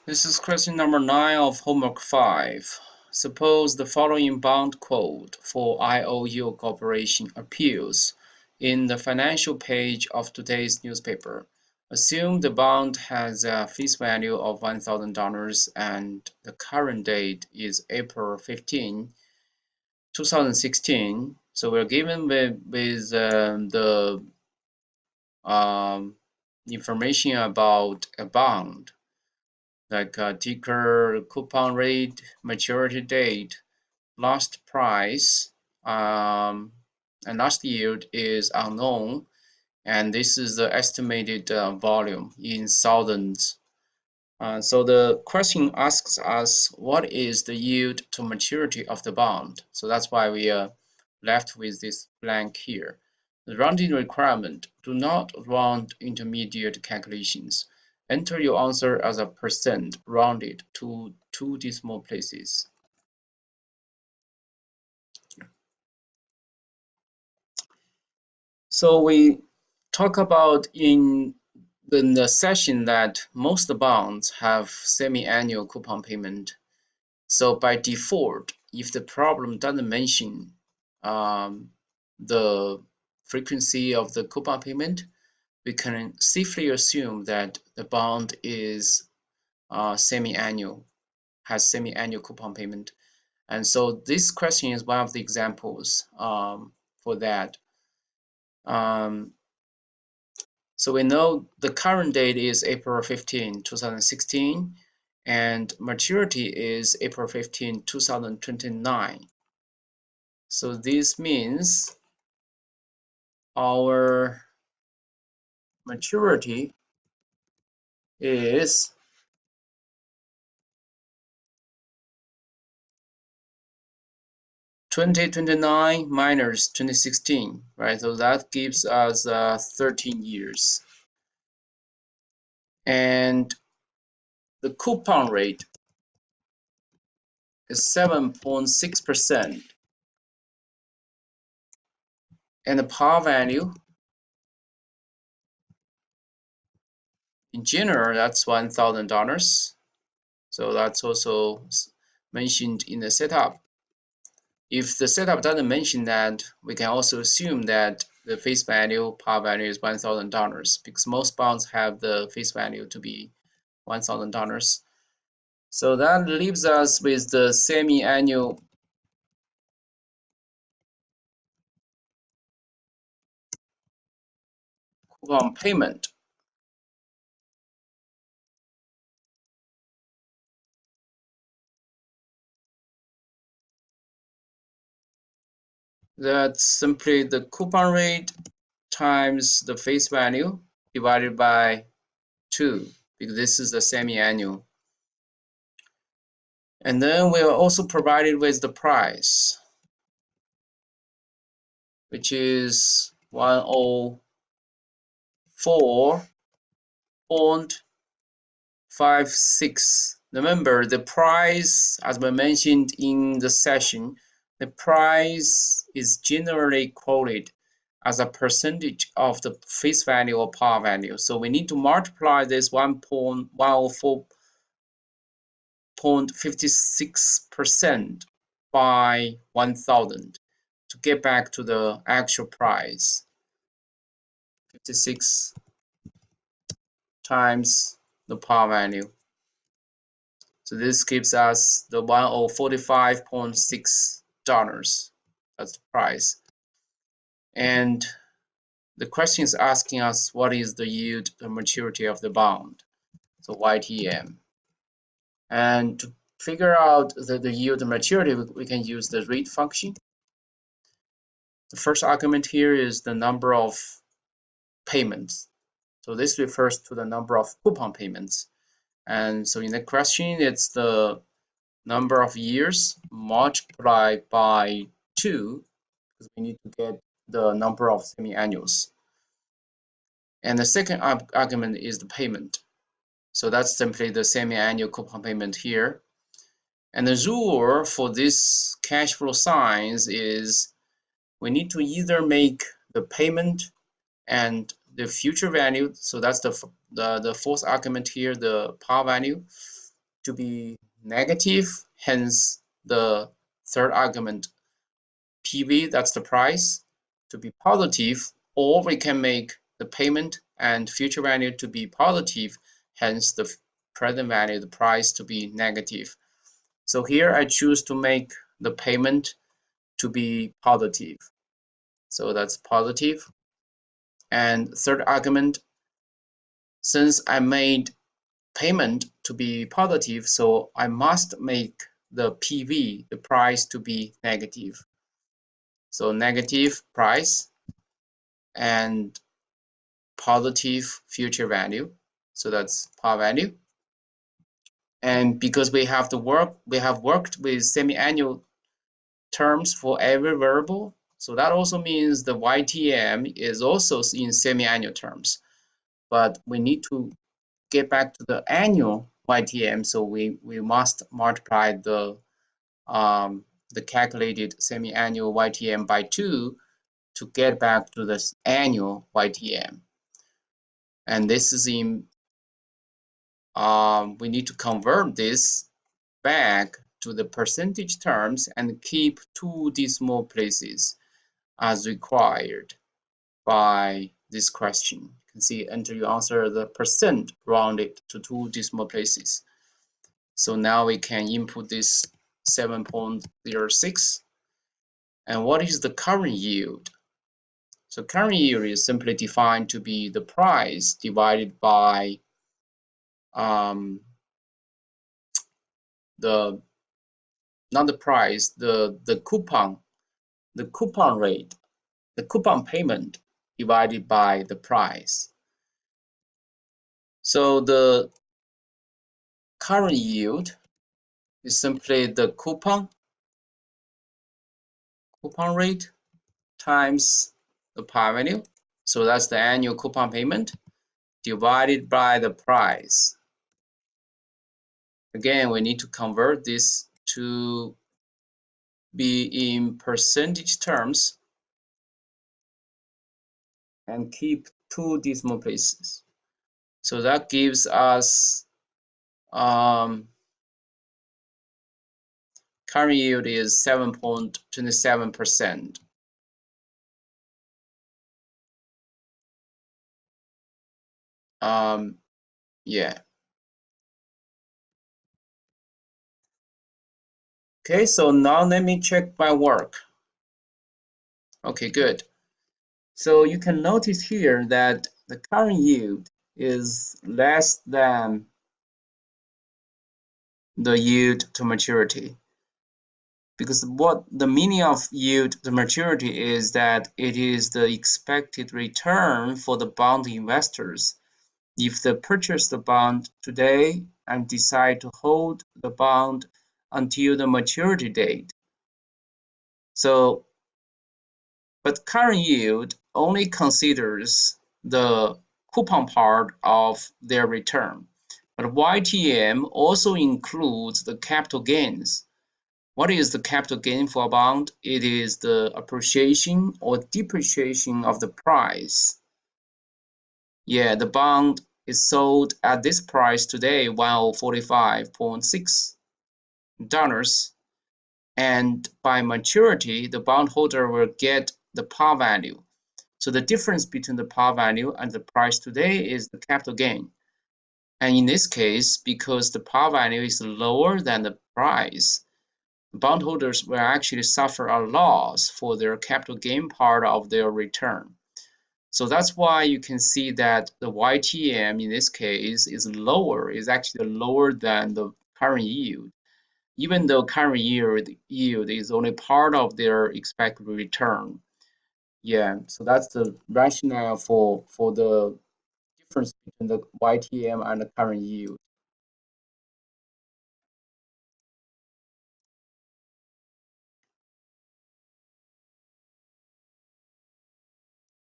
This is question number 9 of homework 5. Suppose the following bond quote for IOU Corporation appears in the financial page of today's newspaper. Assume the bond has a face value of $1,000 and the current date is April 15, 2016. So we're given with the information about a bond, like ticker, coupon rate, maturity date, last price, and last yield is unknown, and this is the estimated volume in thousands. So the question asks us what is the yield to maturity of the bond. So that's why we are left with this blank here. The rounding requirement: do not round intermediate calculations. Enter your answer as a percent rounded to 2 decimal places. So we talk about in the session that most bonds have semi-annual coupon payment. So by default, if the problem doesn't mention the frequency of the coupon payment, we can safely assume that the bond is semi-annual, has semi-annual coupon payment. And so this question is one of the examples for that. So we know the current date is April 15, 2016, and maturity is April 15, 2029. So this means our maturity is 2029 minus 2016, right? So that gives us 13 years. And the coupon rate is 7.6%. And the par value, in general, that's $1,000. So that's also mentioned in the setup. If the setup doesn't mention that, we can also assume that the face value, par value is $1,000 because most bonds have the face value to be $1,000. So that leaves us with the semi-annual coupon payment. That's simply the coupon rate times the face value divided by 2, because this is the semi-annual. And then we are also provided with the price, which is 104.56. Remember, the price, as we mentioned in the session, the price is generally quoted as a percentage of the face value or par value. So we need to multiply this 104.56% by 1,000 to get back to the actual price. 56 times the par value. So this gives us the $1,045.6. That's the price. And the question is asking us what is the yield to maturity of the bond, so YTM. And to figure out the yield to maturity, we can use the rate function. The first argument here is the number of payments. So this refers to the number of coupon payments. And so in the question, it's the number of years multiplied by 2, because we need to get the number of semi-annuals. And the second argument is the payment. So that's simply the semi-annual coupon payment here. And the rule for this cash flow signs is we need to either make the payment and the future value. So that's the fourth argument here, the par value. to be negative, hence the third argument PV, that's the price, to be positive, or we can make the payment and future value to be positive, hence the present value, the price, to be negative. So here I choose to make the payment to be positive. So that's positive. And third argument, since I made payment to be positive, so I must make the PV, the price, to be negative. So negative price and positive future value. So that's par value. And because we have worked with semi-annual terms for every variable, so that also means the YTM is also in semi-annual terms. But we need to get back to the annual YTM, so we must multiply the calculated semi-annual YTM by 2 to get back to this annual YTM. And this is in, we need to convert this back to the percentage terms and keep 2 decimal places as required by this question. You can see, enter your answer the percent rounded to 2 decimal places. So now we can input this 7.06. And what is the current yield? So current yield is simply defined to be the price divided by not the price, the coupon rate, the coupon payment divided by the price. So the current yield is simply the coupon rate times the par value. So that's the annual coupon payment divided by the price. Again, we need to convert this to be in percentage terms and keep 2 decimal places. So that gives us current yield is 7.27%. Yeah. Okay, so now let me check my work. Okay, good. So you can notice here that the current yield is less than the yield to maturity. Because what the meaning of yield to maturity is that it is the expected return for the bond investors if they purchase the bond today and decide to hold the bond until the maturity date. So, but current yield only considers the coupon part of their return. But YTM also includes the capital gains. What is the capital gain for a bond? It is the appreciation or depreciation of the price. Yeah, the bond is sold at this price today, $145.6. And by maturity, the bondholder will get the par value. So the difference between the par value and the price today is the capital gain. And in this case, because the par value is lower than the price, bondholders will actually suffer a loss for their capital gain part of their return. So that's why you can see that the YTM in this case is actually lower than the current yield, even though current yield is only part of their expected return. Yeah, so that's the rationale for the difference between the YTM and the current yield.